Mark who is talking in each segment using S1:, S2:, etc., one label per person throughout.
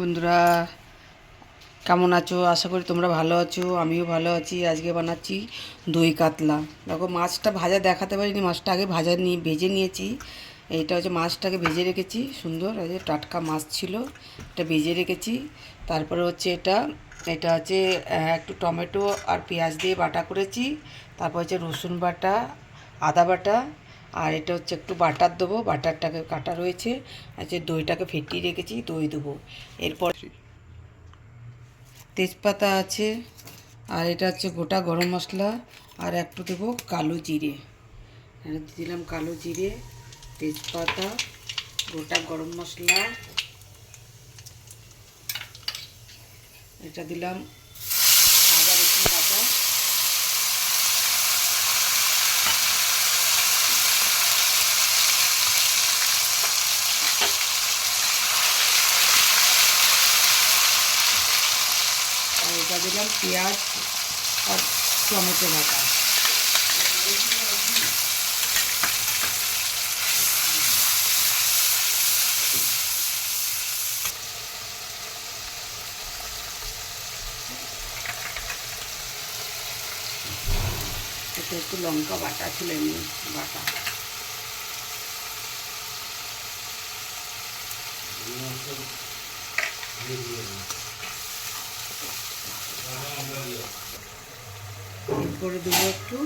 S1: বন্ধুরা, কেমন আছো? আশা করি তোমরা ভালো আছো। আমিও ভালো আছি। আজকে বানাচ্ছি দই কাতলা। দেখো, মাছটা ভাজা দেখাতে পারিনি, মাছটা আগে ভেজে নিয়েছি। এইটা হচ্ছে মাছটাকে ভেজে রেখেছি, সুন্দর এই যে টাটকা মাছ ছিল, এটা ভেজে রেখেছি। তারপরে হচ্ছে এটা এটা হচ্ছে একটু টমেটো আর পেঁয়াজ দিয়ে বাটা করেছি। তারপর হচ্ছে রসুন বাটা, আদা বাটা, আর এটা হচ্ছে একটু বাটার দেবো, বাটারটাকে কাটা রয়েছে। আচ্ছা, দইটাকে ফেটিয়ে রেখেছি, দই দেবো। এরপর তেজপাতা আছে, আর এটা হচ্ছে গোটা গরম মশলা, আর একটু দেবো কালো জিরে। দিলাম কালো জিরে, তেজপাতা, গোটা গরম মশলা, এটা দিলাম আদা রসুন বাটা, আর এটা দিলাম পেঁয়াজ আর টমেটো বাটা। এটা একটু লঙ্কা বাটা ছিল, এমনি বাটা। এরপরে দেবো একটু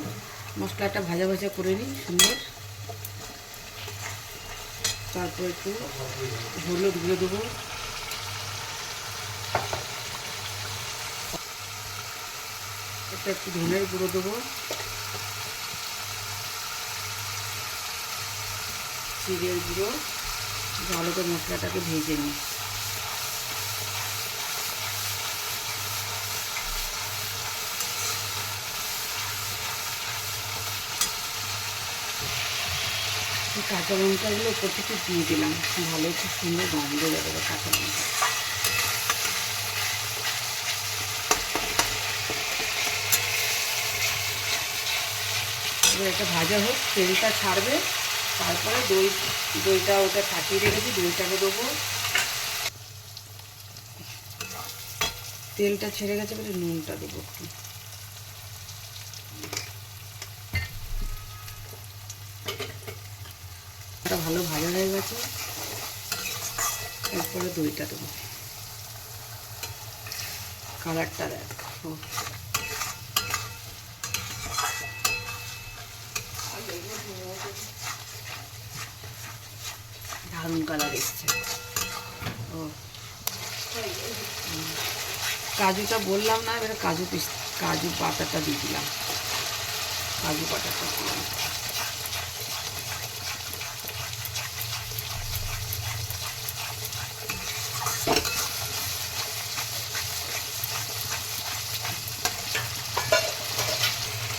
S1: মশলাটা ভাজা ভাজা করে নিই সুন্দর। তারপর একটু হলুদ গুঁড়ো দেবো, এটা একটু ধনের গুঁড়ো দেবো, জিরের গুঁড়ো। ভালো করে মশলাটাকে ভেজে নিই। কাঁচা লঙ্কাগুলো ওপর থেকে দিয়ে দিলাম, ভালো খুব সুন্দর গন্ধ বেরোবে কাঁচা লঙ্কা। এবার এটা ভাজা হোক, তেলটা ছাড়বে, তারপরে দইটা ওটা ফাটিয়ে রেখেছি, দইটাকে দেবো। তেলটা ছেড়ে গেছে বলে নুনটা দেবো একটু। এটা ভালো ভাজা হয়ে গেছে, এরপরে দইটা দেবো। কালারটা দেখো, দারুণ কালার এসছে। ও, কাজুটা বললাম না, এবারে কাজু পাতাটা দিয়ে দিলাম, কাজু পাতাটা দিলাম।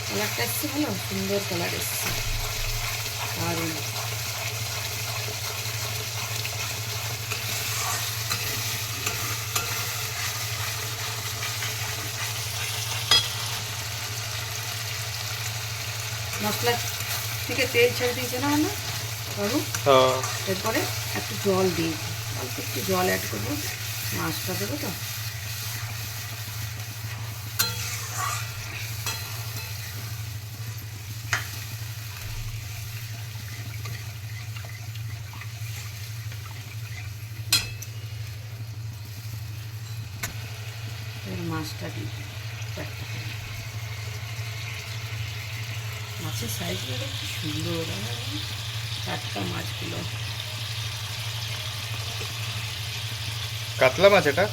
S1: কালারটা এসছে, ভালো সুন্দর কালার এসছে, দারুণ। মশলা থেকে তেল ছেড়ে দিয়েছে না না কারু। এরপরে একটু জল দিয়েছি, অল্প একটু জল অ্যাড করবো, মাছটা দেবো তো। মাছটা দিই, মাছের সাইজগুলো খুব সুন্দর, টাটকা মাছগুলো।
S2: কাতলা মাছ এটা?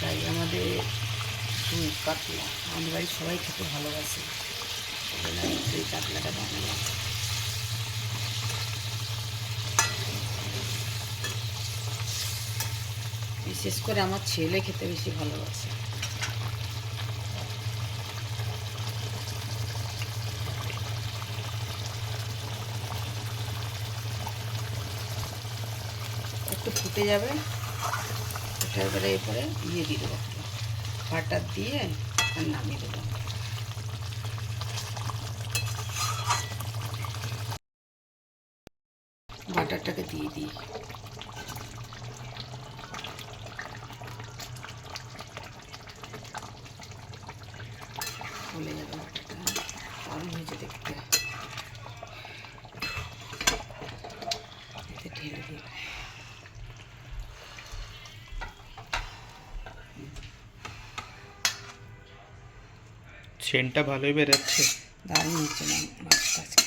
S1: হ্যাঁ, আমাদের কাতলা, আমাদের বাড়ির সবাই খেতে ভালোবাসে, এই কাতলাটা বানালাম। বিশেষ করে আমার ছেলে খেতে বেশি ভালোবাসে। একটু ফুটে যাবে, এটা এবারে এরপরে দিয়ে দেবো, বাটার দিয়ে আর নামিয়ে দেবো। বাটারটাকে দিয়ে দিই, দারুণ হয়েছে দেখতে। এতে ঢেলে দিই।
S2: সেন্টটা ভালোই বেরোচ্ছে।
S1: দারুণ হচ্ছে মাছটা আজকে।